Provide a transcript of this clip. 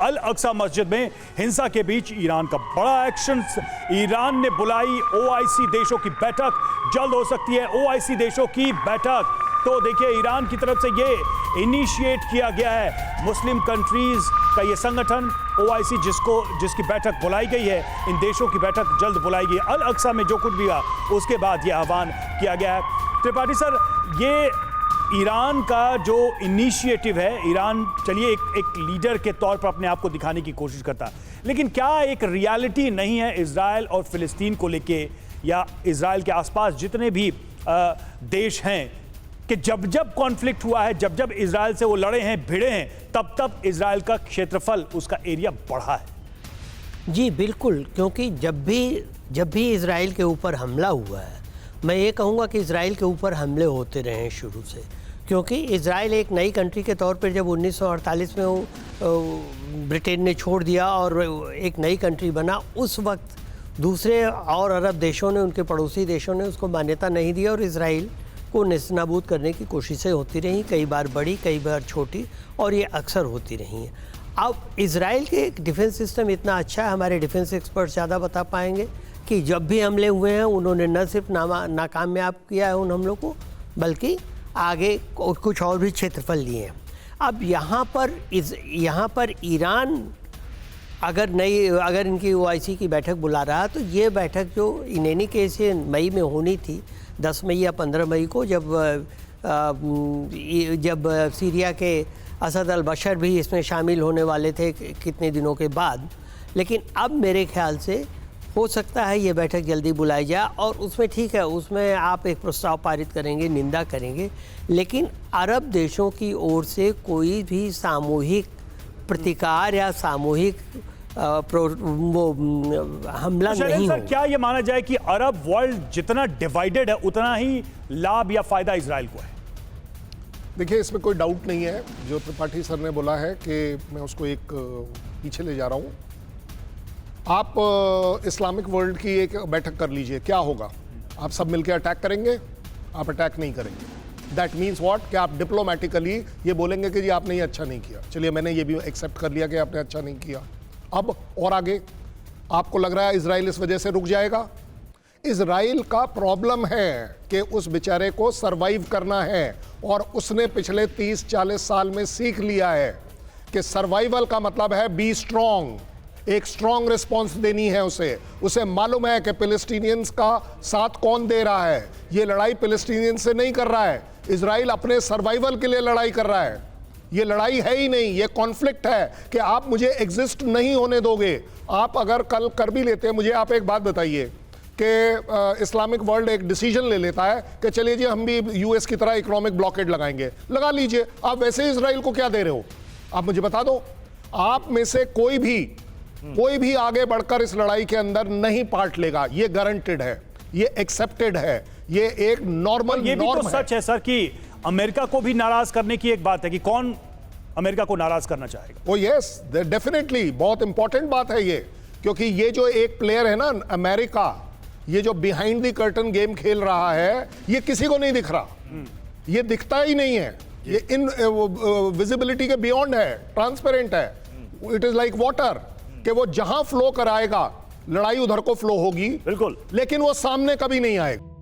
अल अक्सा मस्जिद में हिंसा के बीच ईरान का बड़ा एक्शन। ईरान ने बुलाई ओआईसी देशों की बैठक, जल्द हो सकती है ओआईसी देशों की बैठक। तो देखिए, ईरान की तरफ से ये इनिशिएट किया गया है मुस्लिम कंट्रीज का ये संगठन ओआईसी, जिसकी बैठक बुलाई गई है। इन देशों की बैठक जल्द बुलाई गई। अल अक्सा में जो कुछ भी हुआ उसके बाद ये आह्वान किया गया है। त्रिपाठी सर, ये ईरान का जो इनिशिएटिव है, ईरान चलिए एक लीडर के तौर पर अपने आप को दिखाने की कोशिश करता है, लेकिन क्या एक रियलिटी नहीं है इजराइल और फिलिस्तीन को लेके, या इजराइल के आसपास जितने भी देश हैं, कि जब जब कॉन्फ्लिक्ट हुआ है, जब जब इजराइल से वो लड़े हैं, भिड़े हैं, तब तब इजराइल का क्षेत्रफल, उसका एरिया बढ़ा है? जी बिल्कुल, क्योंकि जब भी इजराइल के ऊपर हमला हुआ है, मैं ये कहूँगा कि इजराइल के ऊपर हमले होते रहे हैं शुरू से। क्योंकि इजराइल एक नई कंट्री के तौर पर जब 1948 में वो ब्रिटेन ने छोड़ दिया और एक नई कंट्री बना, उस वक्त दूसरे और अरब देशों ने, उनके पड़ोसी देशों ने उसको मान्यता नहीं दी और इजराइल को नेस्तनाबूद करने की कोशिशें होती रहीं, कई बार बड़ी, कई बार छोटी, और ये अक्सर होती रही हैं। अब इजराइल के डिफेंस सिस्टम इतना अच्छा है, हमारे डिफेंस एक्सपर्ट ज़्यादा बता पाएंगे, कि जब भी हमले हुए हैं उन्होंने न सिर्फ नाकामयाब किया है उन हमलों को, बल्कि आगे कुछ और भी क्षेत्रफल लिए हैं। अब यहाँ पर ईरान अगर इनकी ओआईसी की बैठक बुला रहा, तो ये बैठक जो इन एनी केस मई में होनी थी, 10 मई या 15 मई को, जब सीरिया के असद अल बशर भी इसमें शामिल होने वाले थे कितने दिनों के बाद। लेकिन अब मेरे ख्याल से हो सकता है ये बैठक जल्दी बुलाई जाए, और उसमें ठीक है, उसमें आप एक प्रस्ताव पारित करेंगे, निंदा करेंगे, लेकिन अरब देशों की ओर से कोई भी सामूहिक प्रतिकार या सामूहिक हमला नहीं हो। क्या ये माना जाए कि अरब वर्ल्ड जितना डिवाइडेड है, उतना ही लाभ या फायदा इजराइल को है? देखिए, इसमें कोई डाउट नहीं है। जो त्रिपाठी सर ने बोला है कि मैं उसको एक पीछे ले जा रहा हूँ। आप इस्लामिक वर्ल्ड की एक बैठक कर लीजिए, क्या होगा? आप सब मिलकर अटैक करेंगे? आप अटैक नहीं करेंगे। दैट मीन्स व्हाट, कि आप डिप्लोमेटिकली ये बोलेंगे कि जी आपने ये अच्छा नहीं किया। चलिए, मैंने ये भी एक्सेप्ट कर लिया कि आपने अच्छा नहीं किया। अब और आगे आपको लग रहा है इजराइल इस वजह से रुक जाएगा? इजराइल का प्रॉब्लम है कि उस बेचारे को सरवाइव करना है, और उसने पिछले 30-40 साल में सीख लिया है कि सर्वाइवल का मतलब है बी स्ट्रॉन्ग। एक स्ट्रॉन्ग रिस्पॉन्स देनी है उसे मालूम है कि फिलिस्तीनियंस का साथ कौन दे रहा है। ये लड़ाई फिलिस्तीनियंस से नहीं कर रहा है, इजराइल अपने सर्वाइवल के लिए लड़ाई कर रहा है। ये लड़ाई है ही नहीं, ये कॉन्फ्लिक्ट है कि आप मुझे एग्जिस्ट नहीं होने दोगे। आप अगर कल कर भी लेते हैं, मुझे आप एक बात बताइए कि इस्लामिक वर्ल्ड एक डिसीजन ले लेता है कि चलिए जी हम भी यूएस की तरह इकोनॉमिक ब्लॉकेड लगाएंगे, लगा लीजिए। आप वैसे इजराइल को क्या दे रहे हो? आप मुझे बता दो। आप में से कोई भी आगे बढ़कर इस लड़ाई के अंदर नहीं पार्ट लेगा, ये गारंटेड है, ये एक्सेप्टेड है, ये एक नॉर्मल ये भी तो सच है सर कि अमेरिका को भी नाराज करने की एक बात है कि कौन अमेरिका को नाराज करना चाहेगा। ओ यस, डेफिनेटली बहुत इंपॉर्टेंट बात है ये, क्योंकि ये जो एक प्लेयर है ना अमेरिका, ये जो बिहाइंड द कर्टन गेम खेल रहा है, ये किसी को नहीं दिख रहा, ये दिखता ही नहीं है, ये इन विजिबिलिटी के बियॉन्ड है, ट्रांसपेरेंट है। इट इज लाइक वाटर, कि वो जहां फ्लो कराएगा लड़ाई उधर को फ्लो होगी, बिल्कुल, लेकिन वो सामने कभी नहीं आएगा।